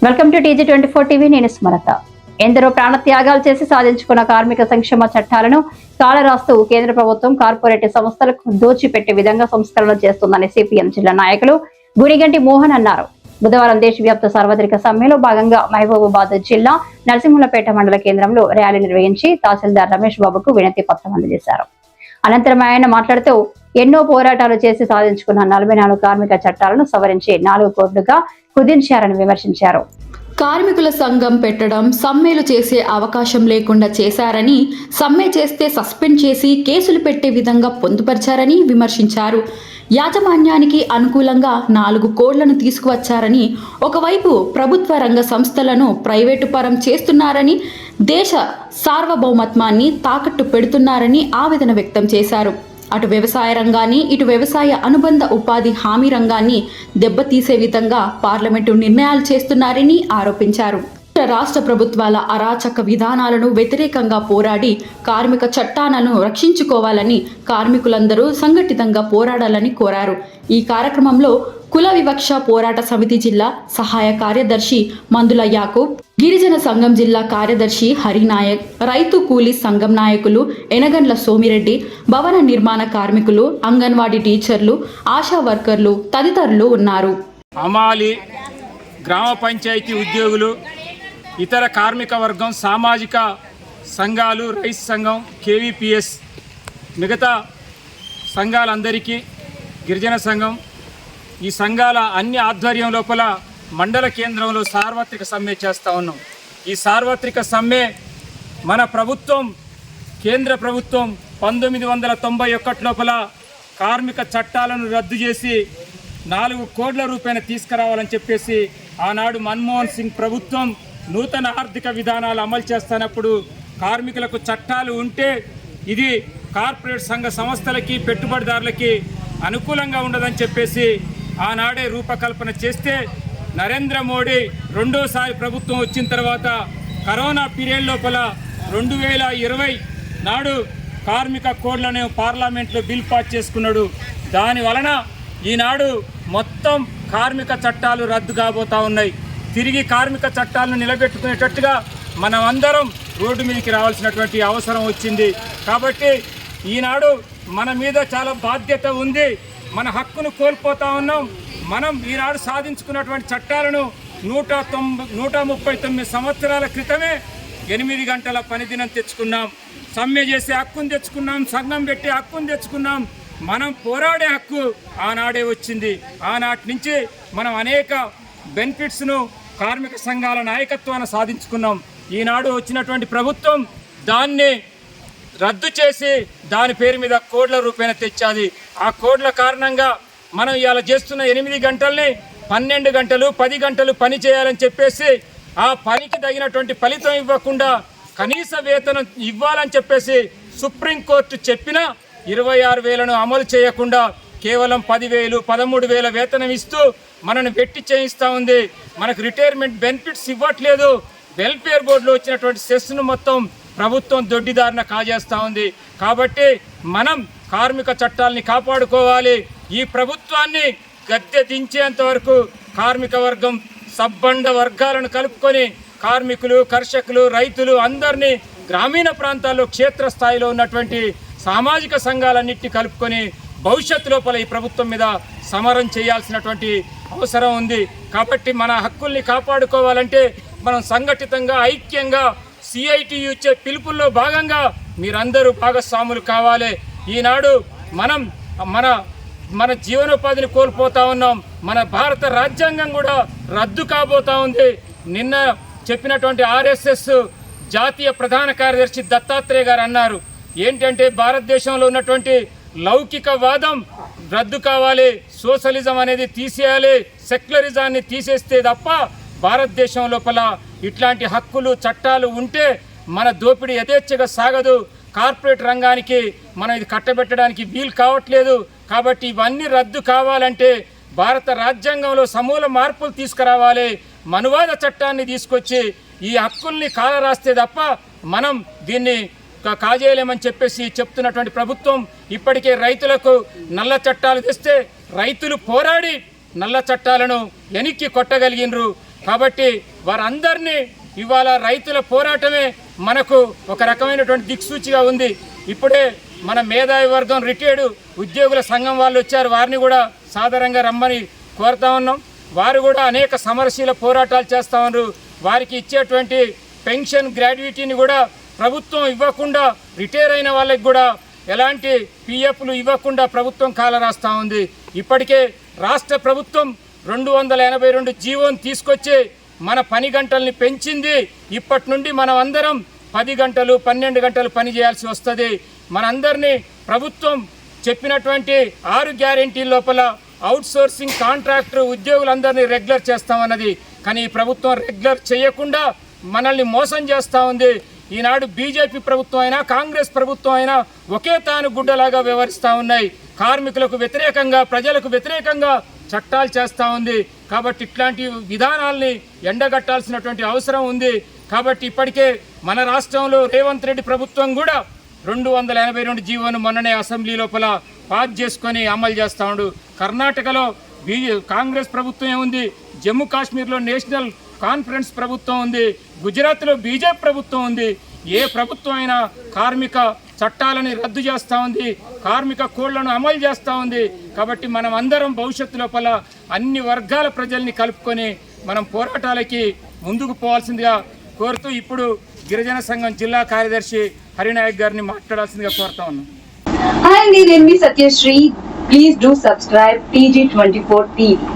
Welcome to TG24 TV. నేను స్మరత. ఎందరో ప్రాణత్యాగాలు చేసి సాధించుకున్న కార్మిక సంక్షేమ చట్టాలను కాలరాస్తూ కేంద్ర ప్రభుత్వం కార్పొరేట్ సంస్థలకు దోచిపెట్టే విధంగా సంస్కరణలు చేస్తుందని సిపిఎం జిల్లా నాయకులు గుడిగంటి మోహన్ అన్నారు. బుధవారం దేశవ్యాప్త సార్వత్రిక సమ్మెలో భాగంగా మహబూబాబాద్ జిల్లా నరసింహులపేట మండల కేంద్రంలో ర్యాలీ నిర్వహించి తహసీల్దార్ రమేష్ బాబుకు వినతి పత్రం అందజేశారు. అనంతరం ఆయన మాట్లాడుతూ ఎన్నో పోరాటాలు చేసి సాధించుకున్న 44 కార్మిక చట్టాలను సవరించి 4 కోట్లుగా కుదించారని విమర్శించారు. కార్మికుల సంఘం పెట్టడం, సమ్మెలు చేసే అవకాశం లేకుండా చేశారని, సమ్మె చేస్తే సస్పెండ్ చేసి కేసులు పెట్టే విధంగా పొందుపరిచారని విమర్శించారు. యాజమాన్యానికి అనుకూలంగా 4 కోడ్లను తీసుకువచ్చారని, ఒకవైపు ప్రభుత్వ రంగ సంస్థలను ప్రైవేటు పరం చేస్తున్నారని, దేశ సార్వభౌమత్వాన్ని తాకట్టు పెడుతున్నారని ఆవేదన వ్యక్తం చేశారు. అటు వ్యవసాయ రంగాన్ని, ఇటు వ్యవసాయ అనుబంధ ఉపాధి హామీ రంగాన్ని దెబ్బతీసే విధంగా పార్లమెంటు నిర్ణయాలు చేస్తున్నారని ఆరోపించారు. రాష్ట్ర ప్రభుత్వాల అరాచక విధానాలను వ్యతిరేకంగా పోరాడి కార్మిక చట్టాలను రక్షించుకోవాలని, కార్మికులందరూ సంఘటితంగా పోరాడాలని కోరారు. ఈ కార్యక్రమంలో కుల వివక్ష పోరాట సమితి జిల్లా సహాయ కార్యదర్శి మందుల యాకూబ్, గిరిజన సంఘం జిల్లా కార్యదర్శి హరినాయక్, రైతు కూలీ సంఘం నాయకులు ఎనగండ్ల సోమిరెడ్డి, భవన నిర్మాణ కార్మికులు, అంగన్వాడీ టీచర్లు, ఆశా వర్కర్లు తదితరులు ఉన్నారు. అమాలి, గ్రామ పంచాయతీ ఉద్యోగులు, ఇతర కార్మిక వర్గం, సామాజిక సంఘాలు, రైతు సంఘం, KVPS, మిగతా సంఘాలందరికీ, గిరిజన సంఘం, ఈ సంఘాల అన్ని ఆధ్వర్యం లోపల మండల కేంద్రంలో సార్వత్రిక సమ్మె చేస్తూ ఉన్నాం. ఈ సార్వత్రిక సమ్మె మన ప్రభుత్వం, కేంద్ర ప్రభుత్వం 1991 లోపల కార్మిక చట్టాలను రద్దు చేసి 4 కోట్ల రూపాయలు తీసుకురావాలని చెప్పేసి ఆనాడు మన్మోహన్ సింగ్ ప్రభుత్వం నూతన ఆర్థిక విధానాలు అమలు చేస్తున్నప్పుడు కార్మికులకు చట్టాలు ఉంటే ఇది కార్పొరేట్ సంఘ సంస్థలకి, పెట్టుబడిదారులకి అనుకూలంగా ఉండదని చెప్పేసి ఆనాడే రూపకల్పన చేస్తే, నరేంద్ర మోడీ రెండోసారి ప్రభుత్వం వచ్చిన తర్వాత కరోనా పీరియడ్ లోపల 2020 నాడు కార్మిక కోడ్లను పార్లమెంట్లో బిల్ పాస్ చేసుకున్నాడు. దాని వలన ఈనాడు మొత్తం కార్మిక చట్టాలు రద్దు కాబోతా ఉన్నాయి. తిరిగి కార్మిక చట్టాలను నిలబెట్టుకునేటట్టుగా మనం అందరం రోడ్డు మీదకి రావాల్సినటువంటి అవసరం వచ్చింది. కాబట్టి ఈనాడు మన మీద చాలా బాధ్యత ఉంది. మన హక్కును కోల్పోతా ఉన్నాం. మనం ఈనాడు సాధించుకున్నటువంటి చట్టాలను 139 సంవత్సరాల క్రితమే 8 గంటల పని దినం తెచ్చుకున్నాం, సమ్మె చేసే హక్కును తెచ్చుకున్నాం, సంఘం పెట్టి హక్కును తెచ్చుకున్నాం. మనం పోరాడే హక్కు ఆనాడే వచ్చింది. ఆనాటి నుంచి మనం అనేక బెనిఫిట్స్ను కార్మిక సంఘాల నాయకత్వాన్ని సాధించుకున్నాం. ఈనాడు వచ్చినటువంటి ప్రభుత్వం దాన్ని రద్దు చేసి దాని పేరు మీద కోట్ల రూపాయలు తెచ్చాది. ఆ కోట్ల కారణంగా మనం ఇవాళ చేస్తున్న 8 గంటల్ని 12 గంటలు 10 గంటలు పని చేయాలని చెప్పేసి, ఆ పనికి తగినటువంటి ఫలితం ఇవ్వకుండా కనీస వేతనం ఇవ్వాలని చెప్పేసి సుప్రీంకోర్టు చెప్పిన 26,000ను అమలు చేయకుండా కేవలం 10,000, 13,000 వేతనం ఇస్తూ మనను పెట్టి చేయిస్తూ ఉంది. మనకు రిటైర్మెంట్ బెనిఫిట్స్ ఇవ్వట్లేదు. వెల్ఫేర్ బోర్డులో వచ్చినటువంటి సెస్ను మొత్తం ప్రభుత్వం దొడ్డిదారిన కాజేస్తూ ఉంది. కాబట్టి మనం కార్మిక చట్టాలని కాపాడుకోవాలి. ఈ ప్రభుత్వాన్ని గద్దె దించేంత వరకు కార్మిక వర్గం సబ్బండ వర్గాలను కలుపుకొని కార్మికులు, కర్షకులు, రైతులు అందరినీ గ్రామీణ ప్రాంతాల్లో క్షేత్రస్థాయిలో ఉన్నటువంటి సామాజిక సంఘాలన్నింటినీ కలుపుకొని భవిష్యత్తు లోపల ఈ ప్రభుత్వం మీద సమరం చేయాల్సినటువంటి అవసరం ఉంది. కాబట్టి మన హక్కుల్ని కాపాడుకోవాలంటే మనం సంఘటితంగా, ఐక్యంగా CITU ఇచ్చే పిలుపుల్లో భాగంగా మీరందరూ భాగస్వాములు కావాలి. ఈనాడు మనం మన జీవనోపాధిని కోల్పోతా ఉన్నాం. మన భారత రాజ్యాంగం కూడా రద్దు కాబోతా ఉంది. నిన్న చెప్పినటువంటి RSS జాతీయ ప్రధాన కార్యదర్శి దత్తాత్రేయ గారు అన్నారు, ఏంటంటే భారతదేశంలో ఉన్నటువంటి లౌకికవాదం రద్దు కావాలి, సోషలిజం అనేది తీసేయాలి, సెక్యులరిజాన్ని తీసేస్తే తప్ప భారతదేశం లోపల ఇట్లాంటి హక్కులు, చట్టాలు ఉంటే మన దోపిడీ యథేచ్ఛగా సాగదు. కార్పొరేట్ రంగానికి మనం ఇది కట్టబెట్టడానికి వీలు కావట్లేదు. కాబట్టి ఇవన్నీ రద్దు కావాలంటే భారత రాజ్యాంగంలో సమూల మార్పులు తీసుకురావాలి. మనువాద చట్టాన్ని తీసుకొచ్చి ఈ హక్కుల్ని కాలరాస్తే తప్ప మనం దీన్ని కాజేయలేమని చెప్పేసి చెప్తున్నటువంటి ప్రభుత్వం ఇప్పటికే రైతులకు నల్ల చట్టాలు తెస్తే రైతులు పోరాడి నల్ల చట్టాలను వెనక్కి కొట్టగలిగినరు. కాబట్టి వారందరినీ ఇవాళ రైతుల పోరాటమే మనకు ఒక రకమైనటువంటి దిక్సూచిగా ఉంది. ఇప్పుడే మన మేధావి వర్గం రిటైర్డ్ ఉద్యోగుల సంఘం వాళ్ళు వచ్చారు, వారిని కూడా సాధారణంగా రమ్మని కోరుతా ఉన్నాం. వారు కూడా అనేక సమరశీల పోరాటాలు చేస్తూ ఉన్నారు. వారికి ఇచ్చేటువంటి పెన్షన్ గ్రాడ్యుయేటీని కూడా ప్రభుత్వం ఇవ్వకుండా, రిటైర్ అయిన వాళ్ళకి కూడా ఎలాంటి పిఎఫ్లు ఇవ్వకుండా ప్రభుత్వం కాల రాస్తూ ఉంది. ఇప్పటికే రాష్ట్ర ప్రభుత్వం 282 జీవోని తీసుకొచ్చి మన పని గంటల్ని పెంచింది. ఇప్పటి నుండి మనం అందరం 10 గంటలు 12 గంటలు పని చేయాల్సి వస్తుంది. మనందరినీ ప్రభుత్వం చెప్పినటువంటి 6 గ్యారెంటీ లోపల అవుట్సోర్సింగ్ కాంట్రాక్టర్ ఉద్యోగులందరినీ రెగ్యులర్ చేస్తామన్నది. కానీ ఈ ప్రభుత్వం రెగ్యులర్ చేయకుండా మనల్ని మోసం చేస్తూ ఉంది. ఈనాడు బీజేపీ ప్రభుత్వం అయినా కాంగ్రెస్ ప్రభుత్వం అయినా ఒకే తాను గుడ్డలాగా వ్యవహరిస్తూ ఉన్నాయి. కార్మికులకు వ్యతిరేకంగా, ప్రజలకు వ్యతిరేకంగా చట్టాలు చేస్తూ ఉంది. కాబట్టి ఇట్లాంటి విధానాల్ని ఎండగట్టాల్సినటువంటి అవసరం ఉంది. కాబట్టి ఇప్పటికే మన రాష్ట్రంలో రేవంత్ రెడ్డి ప్రభుత్వం కూడా 282 జీవోను మొన్ననే అసెంబ్లీ లోపల పాస్ చేసుకొని అమలు చేస్తూ ఉండు. కర్ణాటకలో కాంగ్రెస్ ప్రభుత్వం ఉంది, జమ్మూ కాశ్మీర్లో నేషనల్ కాన్ఫరెన్స్ ప్రభుత్వం ఉంది, గుజరాత్లో బీజేపీ ప్రభుత్వం ఉంది. ఏ ప్రభుత్వం అయినా కార్మిక చట్టాలని రద్దు చేస్తూ ఉంది, కార్మిక కోడ్లను అమలు చేస్తూ ఉంది. కాబట్టి మనం అందరం భవిష్యత్తు లోపల అన్ని వర్గాల ప్రజల్ని కలుపుకొని మనం పోరాటాలకి ముందుకు పోవాల్సిందిగా కోరుతూ ఇప్పుడు గిరిజన సంఘం జిల్లా కార్యదర్శి హరినాయక్ గారిని మాట్లాడాల్సిందిగా కోరుతా ఉన్నాం. Hi, నేను మీ Satyasri. Please do subscribe TG24 TV.